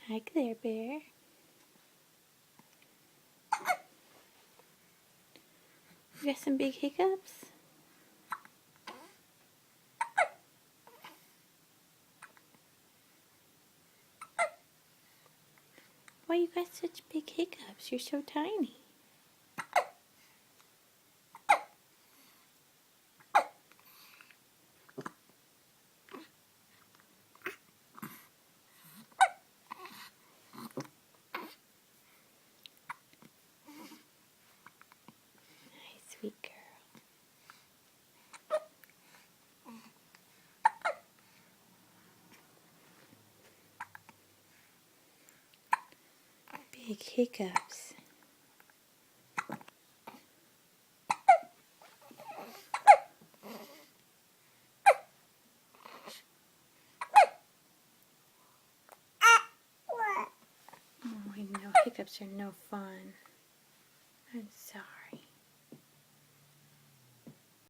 Hi, Claire Bear. You got some big hiccups? Why you got such big hiccups? You're so tiny. Hi, sweet girl. Big hiccups. Oh, I know hiccups are no fun. I'm sorry.